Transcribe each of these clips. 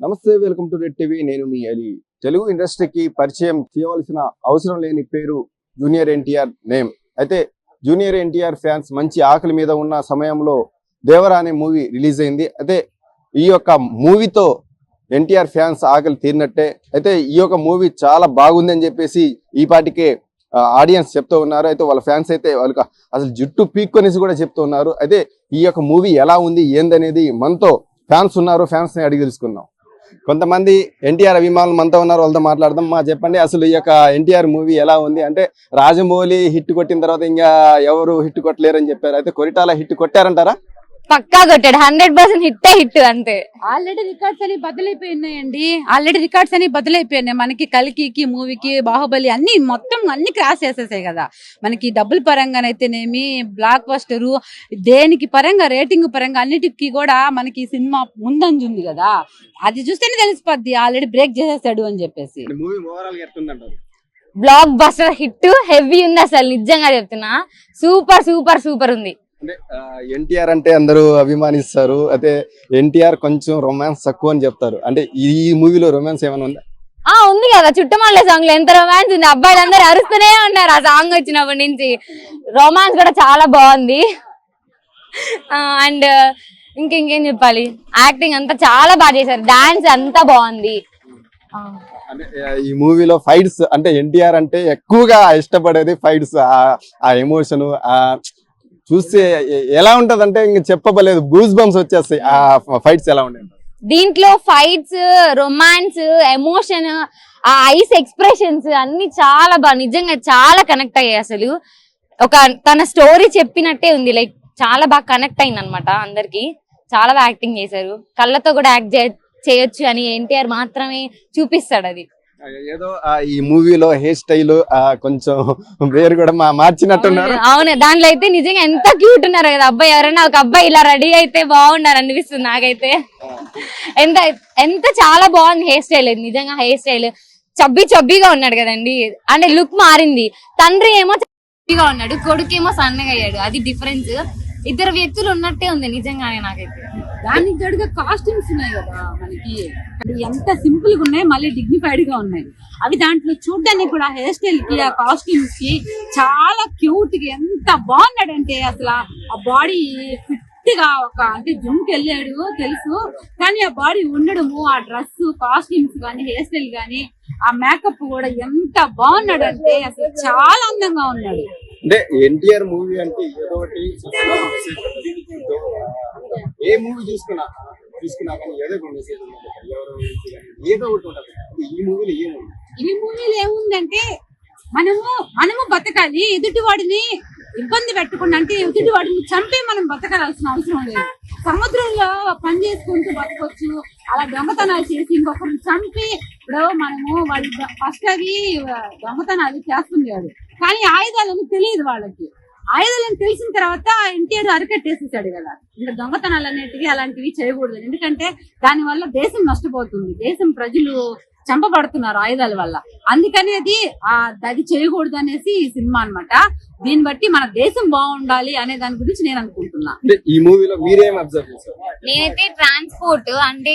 నమస్తే, welcome to red TV. నేను మీ అలీ. తెలుగు ఇండస్ట్రీకి పరిచయం చేయవలసిన అవసరం లేని పేరు జూనియర్ ఎన్టీఆర్ నేమ్. అయితే జూనియర్ ఎన్టీఆర్ ఫ్యాన్స్ మంచి ఆకలి మీద ఉన్న సమయంలో దేవరా అనే మూవీ రిలీజ్ అయింది. అయితే ఈ యొక్క మూవీతో ఎన్టీఆర్ ఫ్యాన్స్ ఆకలి తీరినట్టే. అయితే ఈ యొక్క మూవీ చాలా బాగుంది అని చెప్పేసి ఈ పాటికే ఆడియన్స్ చెప్తూ ఉన్నారు. అయితే వాళ్ళ ఫ్యాన్స్ అయితే వాళ్ళకి అసలు జుట్టు పీక్కొనేసి కూడా చెప్తూ ఉన్నారు. అయితే ఈ యొక్క మూవీ ఎలా ఉంది ఏందనేది మనతో ఫ్యాన్స్ ఉన్నారు, ఫ్యాన్స్ ని అడిగి తెలుసుకున్నాం. కొంతమంది ఎన్టీఆర్ అభిమానులు మనతో ఉన్నారు, వాళ్ళతో మాట్లాడదాం. చెప్పండి, అసలు ఈ యొక్క ఎన్టీఆర్ మూవీ ఎలా ఉంది? అంటే రాజమౌళి హిట్ కొట్టిన తర్వాత ఇంకా ఎవరు హిట్ కొట్టలేరని చెప్పారు. అయితే కొరిటాల హిట్ కొట్టారంటారా? పక్కా కొట్టాడు, 100% హిట్ అంతే. ఆల్రెడీ రికార్డ్స్ అని బదులైపోయినాయి. మనకి కల్కికి మూవీకి బాహుబలి అన్ని మొత్తం అన్ని క్రాస్ చేసేసాయి కదా. మనకి డబ్బుల పరంగానైతేనేమి, బ్లాక్ బస్టరు, దేనికి పరంగా, రేటింగ్ పరంగా అన్నిటికీ కూడా మనకి సినిమా ముందంజుంది కదా. అది చూస్తేనే తెలిసిపోద్ది ఆల్రెడీ బ్రేక్ చేసేసాడు అని చెప్పేసి. బ్లాక్ బస్టర్ హిట్ హెవీ ఉంది, అసలు నిజంగా చెప్తున్నా. సూపర్ సూపర్ సూపర్ ఉంది. అంటే ఎన్టీఆర్ అంటే అందరూ అభిమానిస్తారు. అయితే ఎన్టీఆర్ కొంచెం రొమాన్స్ తక్కువ అని చెప్తారు. అంటే ఈ మూవీలో రొమాన్స్ ఏమైనా ఉందా? ఉంది కదా, చుట్టమల్లే సాంగ్ లో ఎంత రొమాన్స్ ఉంది. అబ్బాయిలు అందరూ అరుస్తూనే ఉన్నారు ఆ సాంగ్ వచ్చినప్పటి నుంచి. రొమాన్స్ కూడా చాలా బాగుంది. అండ్ ఇంకేం చెప్పాలి, యాక్టింగ్ అంతా చాలా బాగా చేశారు, డాన్స్ అంతా బాగుంది. అంటే ఈ మూవీలో ఫైట్స్, అంటే ఎన్టీఆర్ అంటే ఎక్కువగా ఇష్టపడేది ఫైట్స్. ఆ ఎమోషన్ చూస్తే ఎలా ఉంటది అంటే ఇంక చెప్పలేదు, గూస్ బంప్స్ వచ్చేస్తాయి. ఆ ఫైట్స్ ఎలా ఉంటాయి దీంట్లో? ఫైట్స్, రొమాన్స్, ఎమోషన్, ఆ ఐస్ ఎక్స్ప్రెషన్స్ అన్ని చాలా బాగా, నిజంగా చాలా కనెక్ట్ అయ్యాయి. అసలు ఒక తన స్టోరీ చెప్పినట్టే ఉంది. లైక్ చాలా బాగా కనెక్ట్ అయింది అనమాట అందరికి. చాలా బాగా యాక్టింగ్ చేశారు. కళ్ళతో కూడా యాక్ట్ చేయొచ్చు అని ఎన్టీఆర్ మాత్రమే చూపిస్తాడు అది. ఏదో ఈ మూవీలో హెయిర్ స్టైల్ కొంచెం వేరు కూడా మార్చినట్టున్నారు. అవును, దాంట్లో అయితే నిజంగా ఎంత క్యూట్ ఉన్నారు కదా అబ్బాయి. ఎవరైనా ఒక అబ్బాయి ఇలా రెడీ అయితే బాగున్నారు అనిపిస్తుంది నాకైతే. ఎంత చాలా బాగుంది హెయిర్ స్టైల్. నిజంగా హెయిర్ స్టైల్ చబ్బీగా ఉన్నాడు కదండి. అంటే లుక్ మారింది. తండ్రి ఏమో చబ్బీగా ఉన్నాడు, కొడుకు ఏమో సన్నగా అయ్యాడు. అది డిఫరెన్స్. ఇద్దరు వ్యక్తులు ఉన్నట్టే ఉంది నిజంగానే నాకైతే. దానికి తోడుగా కాస్ట్యూమ్స్ ఉన్నాయి కదా మనకి, ఎంత సింపుల్ గా ఉన్నాయి, మళ్ళీ డిగ్నిఫైడ్ గా ఉన్నాయి. అవి దాంట్లో చూడడానికి కూడా హెయిర్ స్టైల్ కి, ఆ కాస్ట్యూమ్స్ కి చాలా క్యూట్ గా ఎంత బాగున్నాడంటే అసలు. ఆ బాడీ ఫిట్ గా అంటే జిమ్ కి వెళ్ళాడు తెలుసు, కానీ ఆ బాడీ ఉండడము, ఆ డ్రెస్, కాస్ట్యూమ్స్ గానీ, హెయిర్ స్టైల్ గానీ, ఆ మేకప్ కూడా ఎంత బాగున్నాడంటే అసలు చాలా అందంగా ఉన్నాడు. అంటే ఎన్టీఆర్ మూవీ అంటే ఏదో ఒకటి, ఏ మూవీ చూసుకున్నా కానీ ఏదో ఒక మెసేజ్ ఏదో ఒకటి ఉంటుంది. ఈ మూవీలో ఏముందంటే మనము బతకాలి, ఎదుటి వాడిని ఇబ్బంది పెట్టకుండా, అంటే ఎదుటి వాడిని చంపి మనం బతకాల్సిన అవసరం లేదు. సముద్రంలో పని చేసుకుంటూ బతకొచ్చు. అలా దొంగతనాలు చేసి ఇంకొకరిని చంపి, ఇప్పుడు మనము వాళ్ళు ఫస్ట్ అవి దొంగతనాలు చేస్తున్నాడు, కానీ ఆయుధాలని తెలియదు వాళ్ళకి. ఆయుధాలను తెలిసిన తర్వాత ఎన్టీఆర్ అరికట్టేసేసాడు కదా. ఇంకా దొంగతనాలు అనేటివి అలాంటివి చేయకూడదు. ఎందుకంటే దాని వల్ల దేశం నష్టపోతుంది, దేశం ప్రజలు చంపబడుతున్నారు ఆయుధాల వల్ల. అందుకని అది చేయకూడదు అనేసి ఈ సినిమా అన్నమాట. దీన్ని బట్టి మన దేశం బాగుండాలి అనే దాని గురించి నేను అనుకుంటున్నా. ఈ మూవీలో మీరేం అబ్జర్వ్ చేశారు? నేనైతే ట్రాన్స్పోర్ట్ అంటే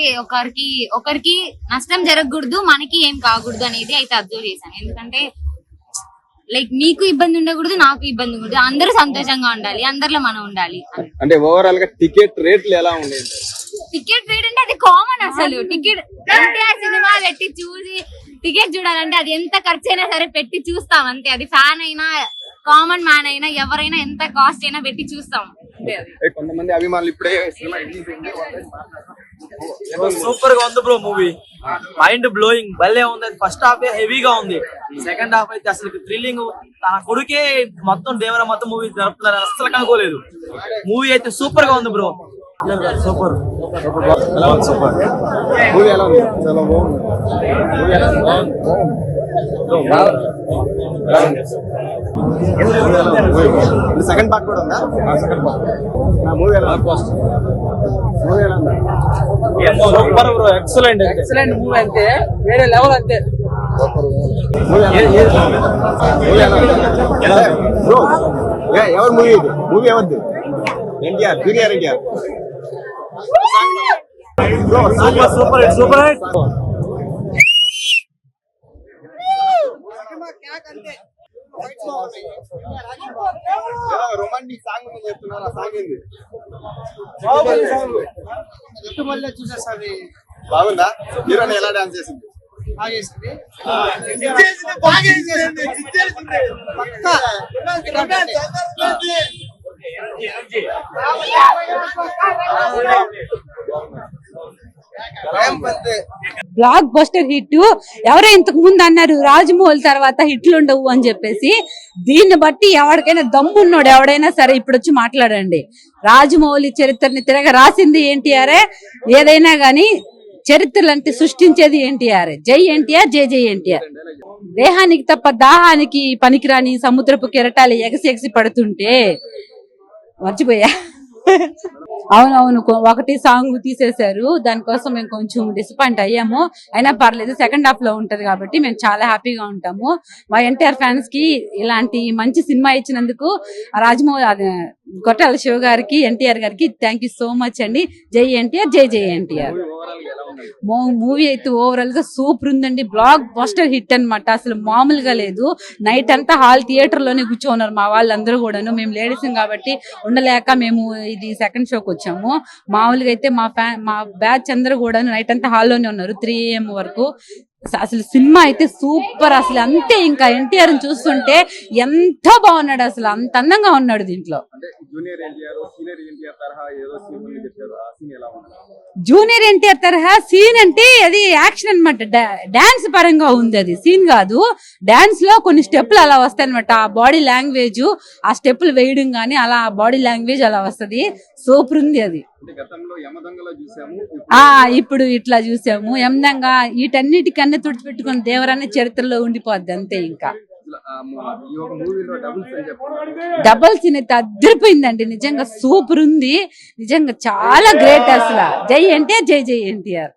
ఒకరికి నష్టం జరగకూడదు, మనకి ఏం కాకూడదు అనేది అయితే అబ్జర్వ్ చేశాను. ఎందుకంటే లైక్ మీకు ఇబ్బంది ఉండకూడదు, నాకు ఇబ్బంది ఉండదు, అందరూ సంతోషంగా ఉండాలి, అందరిలో మనం ఉండాలి. అంటే ఓవరాల్ గా టికెట్ రేట్లు ఎలా ఉండేది? టికెట్ రేట్ అంటే అది కామన్. అసలు టికెట్ సినిమా పెట్టి చూసి టికెట్ చూడాలంటే అది ఎంత ఖర్చు అయినా సరే పెట్టి చూస్తాం అంతే. అది ఫ్యాన్ అయినా, కామన్ మ్యాన్ అయినా, ఎవరైనా ఎంత కాస్ట్ అయినా పెట్టి చూస్తాం. కొంతమంది అభిమానులు ఇప్పుడే సూపర్ గా ఉంది బ్రో మూవీ. మైండ్ బ్లోయింగ్, భలే ఉంది. ఫస్ట్ హాఫ్ హెవీగా ఉంది, సెకండ్ హాఫ్ అయితే అసలు థ్రిల్లింగ్. తన కొడుకే మొత్తం దేవర మొత్తం మూవీ జరుపుతున్నారు, అసలు కనుకోలేదు. మూవీ అయితే సూపర్ గా ఉంది బ్రో. సూపర్ మూవీ ఎలా ఉంది? చాలా బాగుంది. సెకండ్ పార్ట్ కూడా ఉందా? సెకండ్ పార్ట్ మూవీ ఎలా? మూవీ ఎలా ఉందా? Super bro, excellent movie. అంతే వేరే లెవెల్. అంతే ఎవరు మూవీ? ఇది మూవీ ఎవరిది? NTR, junior NTR. Romantic song ఉందని చెప్తున్నారు, ఆ సాంగ్ ఏంది? బాగుందా? హీరోని ఎలా డాన్స్ చేసింది? Block buster hit. ఎవరో ఇంతకు ముందు అన్నారు రాజమౌళి తర్వాత హిట్లు ఉండవు అని చెప్పేసి. దీన్ని బట్టి ఎవరికైనా దమ్మున్నోడు ఎవడైనా సరే ఇప్పుడు వచ్చి మాట్లాడండి. రాజమౌళి చరిత్రని తిరగ రాసింది ఎన్టీఆర్. ఏదైనా గానీ చరిత్రలు అంటే సృష్టించేది ఎన్టీఆర్. జై ఎన్టీఆర్, జై జై ఎన్టీఆర్. దేహానికి తప్ప దాహానికి పనికిరాని సముద్రపు కెరటాలు ఎగసి పడుతుంటే మర్చిపోయా. అవునవును, ఒకటి సాంగ్ తీసేశారు. దానికోసం మేము కొంచెం డిసప్పాయింట్ అయ్యాము. అయినా పర్లేదు, సెకండ్ హాఫ్ లో ఉంటది కాబట్టి మేము చాలా హ్యాపీగా ఉంటాము. మా ఎన్టీఆర్ ఫ్యాన్స్ కి ఇలాంటి మంచి సినిమా ఇచ్చినందుకు రాజమౌళి, కొట్టాల శివ గారికి, ఎన్టీఆర్ గారికి థ్యాంక్ యూ సో మచ్ అండి. జై ఎన్టీఆర్, జై జై ఎన్టీఆర్. మూవీ అయితే ఓవరాల్ గా సూపర్ ఉందండి. బ్లాక్ బస్టర్ హిట్ అన్నమాట. అసలు మామూలుగా లేదు. నైట్ అంతా హాల్ థియేటర్ లోనే కూర్చోన్నారు మా వాళ్ళందరూ కూడాను. మేము లేడీస్ కాబట్టి ఉండలేక మేము ఇది సెకండ్ షోకి వచ్చాము. మామూలుగా అయితే మా బ్యాచ్ అందరూ కూడా నైట్ అంతా హాల్లోనే ఉన్నారు 3 AM వరకు. అసలు సినిమా అయితే సూపర్. అసలు అంతే, ఇంకా ఎన్టీఆర్ చూస్తుంటే ఎంత బాగున్నాడు, అసలు అంత అందంగా ఉన్నాడు దీంట్లో. జూనియర్ ఎన్టీఆర్ తరహా సీన్ అంటే అది యాక్షన్ అనమాట. డాన్స్ పరంగా ఉంది, అది సీన్ కాదు. డాన్స్ లో కొన్ని స్టెప్లు అలా వస్తాయి అనమాట. ఆ బాడీ లాంగ్వేజ్, ఆ స్టెప్లు వేయడం గానీ అలా బాడీ లాంగ్వేజ్ అలా వస్తది. సూపర్ ఉంది అది. ఇప్పుడు ఇట్లా చూసాము. యమదంగా వీటన్నిటికన్నా తుడిచిపెట్టుకుని దేవరాన్ని చరిత్రలో ఉండిపోద్ది అంతే. ఇంకా డబుల్ సీన్ అయితే అదిరిపోయిందండి. నిజంగా సూపర్ ఉంది. నిజంగా చాలా గ్రేట్ అసలు. జై ఎన్టీఆర్, జై జై ఎన్టీఆర్.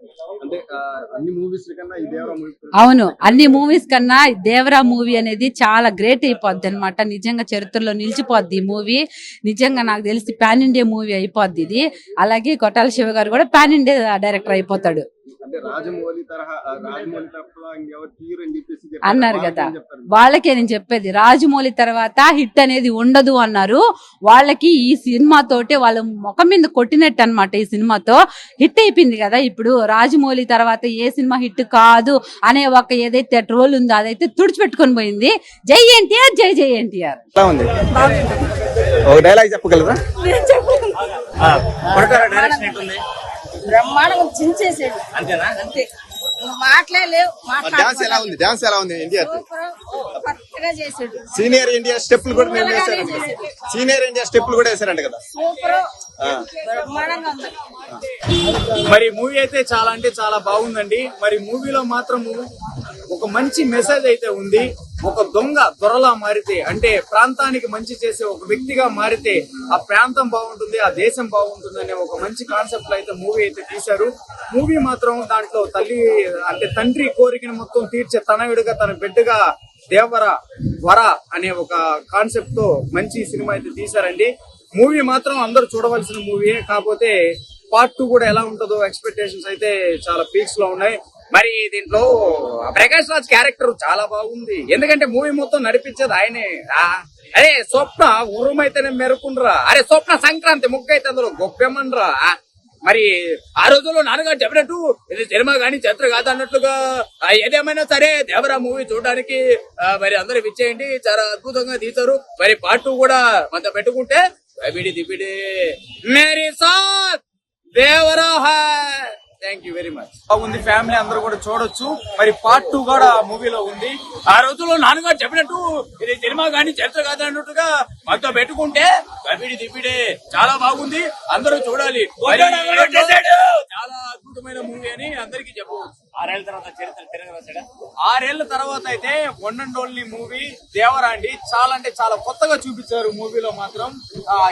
అవును, అన్ని మూవీస్ కన్నా దేవరా మూవీ అనేది చాలా గ్రేట్ అయిపోద్ది అనమాట. నిజంగా చరిత్రలో నిలిచిపోద్ది ఈ మూవీ. నిజంగా నాకు తెలిసి పాన్ ఇండియా మూవీ అయిపోద్ది ఇది. అలాగే కొట్టాల శివ గారు కూడా పాన్ ఇండియా డైరెక్టర్ అయిపోతాడు అన్నారు కదా. వాళ్ళకే నేను చెప్పేది, రాజమౌళి తర్వాత హిట్ అనేది ఉండదు అన్నారు. వాళ్ళకి ఈ సినిమాతోటే వాళ్ళ ముఖం మీద కొట్టినట్టు అనమాట. ఈ సినిమాతో హిట్ అయిపోయింది కదా. ఇప్పుడు రాజమౌళి తర్వాత ఏ సినిమా హిట్ కాదు అనే ఒక ఏదైతే ట్రోల్ ఉందో అదైతే తుడిచిపెట్టుకొని పోయింది. జై ఎన్టీఆర్, జై జై ఎన్టీఆర్. చెప్పగలరా? బ్రహ్మాండంగా చించేసాడు అంతేనా? అంతే, మాటలే లేవు. డాన్స్ ఎలా ఉంది ఎన్టీఆర్? కరెక్ట్గా చేసాడు. సీనియర్ ఎన్టీఆర్ స్టెప్పులు కూడా వేసారంట కదా. సూపర్, బ్రహ్మాండంగా ఉంది. మరి మూవీ అయితే చాలా అంటే చాలా బాగుందండి. మరి మూవీలో మాత్రము ఒక మంచి మెసేజ్ అయితే ఉంది. ఒక దొరలా మారితే, అంటే ప్రాంతానికి మంచి చేసే ఒక వ్యక్తిగా మారితే ఆ ప్రాంతం బాగుంటుంది, ఆ దేశం బాగుంటుంది అనే ఒక మంచి కాన్సెప్ట్ అయితే మూవీ అయితే తీశారు. మూవీ మాత్రం దాంట్లో తండ్రి కోరికను మొత్తం తీర్చే తనయుడిగా, తన బిడ్డగా వర అనే ఒక కాన్సెప్ట్ తో మంచి సినిమా అయితే తీశారండి. మూవీ మాత్రం అందరూ చూడవలసిన మూవీ. కాకపోతే పార్ట్ 2 కూడా ఎలా ఉంటుందో ఎక్స్పెక్టేషన్స్ అయితే చాలా పీక్స్ లో ఉన్నాయి. మరి దీంట్లో ప్రకాష్ రాజ్ క్యారెక్టర్ చాలా బాగుంది. ఎందుకంటే మూవీ మొత్తం నడిపించేది ఆయనే. అరే స్వప్న ఉరుమైతేనే మెరుకుండ్రా, అరే స్వప్న సంక్రాంతి ముగ్గైతే అందులో గొప్పెమ్మన్రా. మరి ఆ రోజుల్లో నాన్నగారు చెప్పినట్టు ఇది సినిమా గానీ చరిత్ర కాదు అన్నట్లుగా ఏదేమైనా సరే దేవరా మూవీ చూడడానికి మరి అందరూ విచ్చేయండి. చాలా అద్భుతంగా తీశారు. మరి పార్ట్ 2 కూడా మనతో పెట్టుకుంటే మేరీ సాత్ Devara high. Thank you very much. బాగుంది, ఫ్యామిలీ అందరూ కూడా చూడొచ్చు. మరి పార్ట్ 2 కూడా మూవీలో ఉంది. ఆ రోజుల్లో నాన్నగారు చెప్పినట్టు ఇది సినిమా గానీ చరిత్ర కాదు అన్నట్టుగా మనతో పెట్టుకుంటే దిపిడే చాలా బాగుంది, అందరూ చూడాలి. చాలా అద్భుతమైన మూవీ అని అందరికీ చెప్పవచ్చు. 6 ఏళ్ల తర్వాత చరిత్ర తిరగరాశాడా? 6 ఏళ్ల తర్వాత అయితే one and only movie Devara అండి. చాలా అంటే చాలా కొత్తగా చూపించారు మూవీలో మాత్రం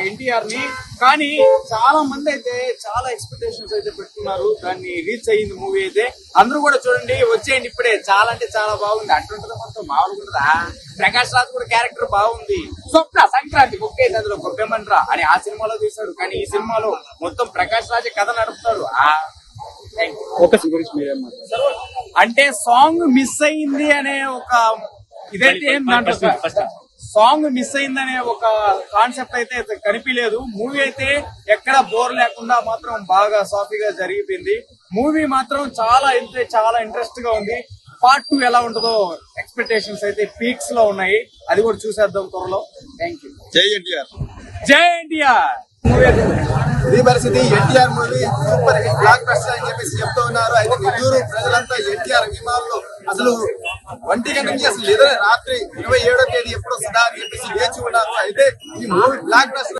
ఎన్టీఆర్ ని. కానీ చాలా మంది అయితే చాలా ఎక్స్పెక్టేషన్స్ అయితే పెట్టుకున్నారు. దాన్ని రీచ్ అయ్యింది మూవీ అయితే. అందరూ కూడా చూడండి, వచ్చేయండి ఇప్పుడే. చాలా అంటే చాలా బాగుంది. అట్లుంటది మొత్తం మామూలుగా ఉంటుందా? ప్రకాష్ రాజ్ కూడా క్యారెక్టర్ బాగుంది. స్వప్న సంక్రాంతి ముగ్గైతే అందులో గొప్పెమ్మన్రా అని ఆ సినిమాలో తీశాడు. కానీ ఈ సినిమాలో మొత్తం ప్రకాష్ రాజ్ కథ నడుపుతాడు. అంటే సాంగ్ మిస్ అయింది అనే ఒక ఇదైతే ఏం దాంట్లో సాంగ్ మిస్ అయిందనే ఒక కాన్సెప్ట్ అయితే కనిపించలేదు. మూవీ అయితే ఎక్కడ బోర్ లేకుండా మాత్రం బాగా సాఫీగా జరిగిపోయింది. మూవీ మాత్రం చాలా ఇంట్రెస్ట్ గా ఉంది. పార్ట్ 2 ఎలా ఉంటుందో ఎక్స్పెక్టేషన్స్ అయితే పీక్స్ లో ఉన్నాయి. అది కూడా చూసేద్దాం త్వరలో. Thank you. జై ఎన్టీఆర్. జై ఎన్టీఆర్. ఇది పరిస్థితి. NTR movie super hit block buster అని చెప్పేసి చెప్తూ ఉన్నారు. అయితే నెల్లూరు ప్రజలంతా ఎన్టీఆర్ అభిమానులు అసలు 1 గంట నుంచి అసలు రాత్రి 27వ తేదీ ఎప్పుడు వస్తుందా అని చెప్పేసి వేచి ఉన్నారు. అయితే ఈ మూవీ బ్లాక్ బస్టర్